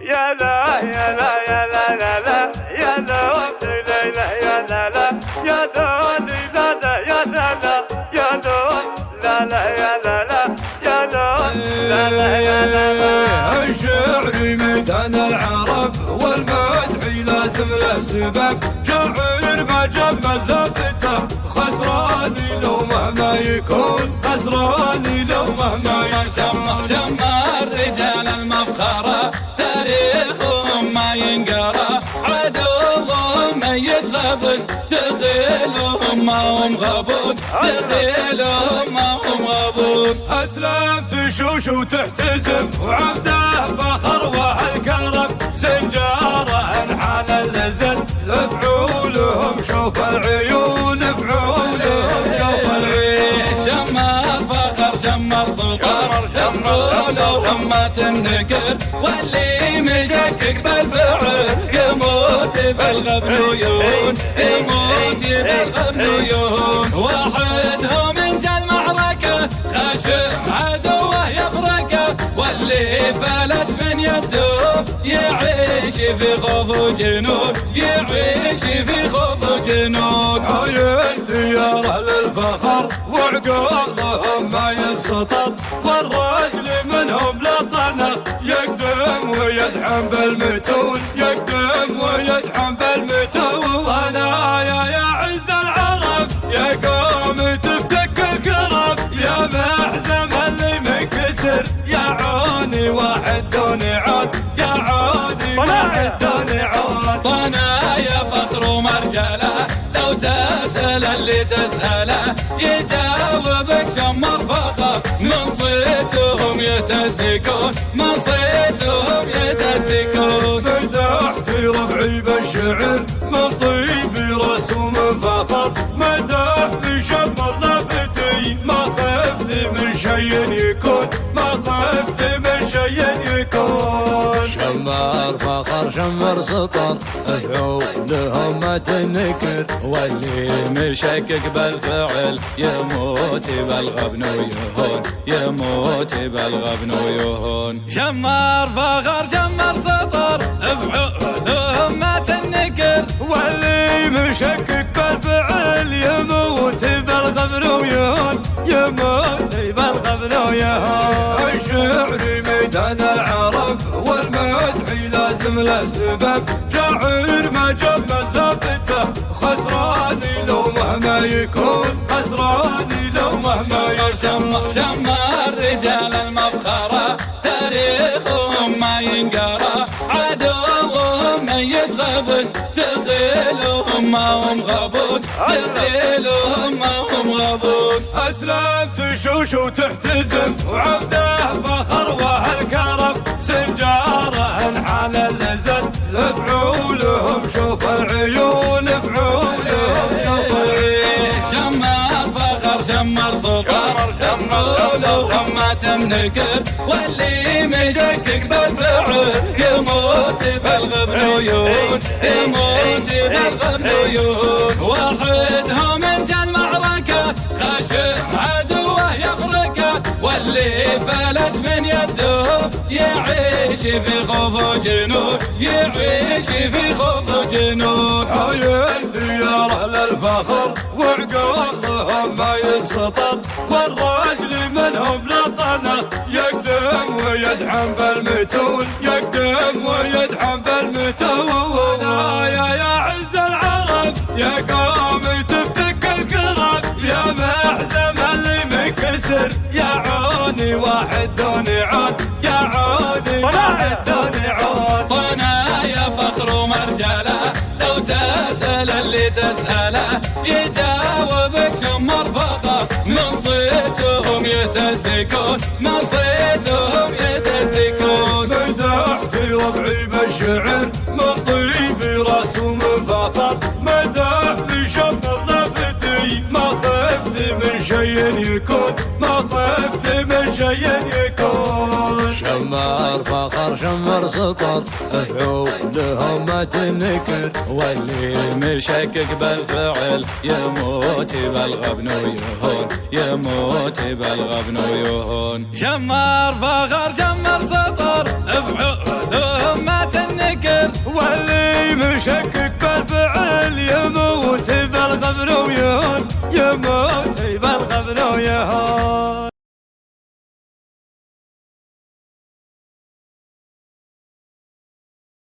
يا لا يا لا يا لا لا لا يا لا لا يا لا لا يا لا لا لا يا لا لا يا لا لا يا لا لا يا لا لا يا لا لا. الشعر ميدان العرب والمدح لازم له سبب، شاعر ما جمل لفته خسران لو مهما يكون، خسران لو مهما يكون. شمر رجال المفخرة تاريخهم ما ينقرا، عدوهم ميت غبن دخيلهم ما هم غبون، دخيلهم ما هم غبون. أسلم تشوش وتحتزم وعبده فخر وهالكرم، سنجاره انحال اللزن فعولهم شوف العيون، فعولهم شوف العيون. شمر فخر شمر سطر فعولهم ما تنكر، واللي مشكك بالفعل يموت بالغبنيون، يموت بالغبنيون. وحدهم من جل معركة خاشم عدوه يفرقه، واللي فلت من يده يعيش في خوف وجنون، يعيش في خوف وجنون. عين دياره للفخر وعقولهم ما ينسطر، والرجل منهم لطنه يقدم ويدحم بالمتون، يقدم ويدحم بالمتون. انا يا عز العرب يا قوم تفتك الكرب، يا محزم اللي منكسر يا عوني واحد دون عود، يا عوني واحد دون عود. طنا يا فخر ومرجله لو تسأل اللي تسأله يجاوبك شمر فخر، من صيتهم يتزكون، من صيتهم يتزكون. مدحت ربعي بالشعر من طيب رسوم فخر، مدح بشمر لفتي ما خفت من شيء يكون، ما خفت من شيء يكون. شمر فخر شمر سطر فعولهم ما تنكر، واللي مشكك بالفعل يموت بالغبن ويهون، يموت بالغبن ويهون. شمر فخر شمر سطر فعولهم ما تنكر، واللي مشكك بالفعل يموت بالغبن ويهون، يموت بالغبن ويهون. الشعر ميدان العرب والمدح لازم له سبب، شاعر ما جمل لفته خسران لو مهما يكون، خسران لو مهما يكون. شمر رجال المفخرة تاريخهم ما ينقرا، عدوهم ميت غبن دخيلهم ما هم غبون، دخيلهم ما هم غبون. أسلم تشوش وتحتزم وعبده فخر وهالكرم، سنجاره انحال اللزن فعولهم شوف العيون، فعولهم شوف العيون. شمر فخر شمر سطر فعولهم ما تمنكر، واللي مشكك بالفعل يموت بالغبنيون، يموت بالغبنيون. وحدهم من جل معركة خاشم عدوه يفرقه، واللي فلت من يده يعيش في خوف وجنون، يعيش في خوف وجنون. عين دياره للفخر وعقولهم ما ينسطر، والرجل منهم لطنه يقدم ويدحم بالمتون، يقدم ويدحم بالمتون. يا عز العرب يا قوم تفتك الكرب، يا محزم اللي منكسر يا عوني واحد دون عود، يا عوني واحد دون عود. طنا يا فخر ومرجله لو تسأل اللي تسأله يجاوبك شمر فخر، من صيتهم يتزكون، من صيتهم يتزكون. مدحت ربعي بالشعر من طيب رسوم فخر، مدح بشمر لفتي ما خفت من شيء يكون، ما خفت من شيء يكون. شمر فخر شمر سطر فعولهم ما تنكر، واللي مشكك بالفعل يموت بالغبن ويهون، يموت بالغبن ويهون. شمر فخر شمر سطر فعولهم ما مشكك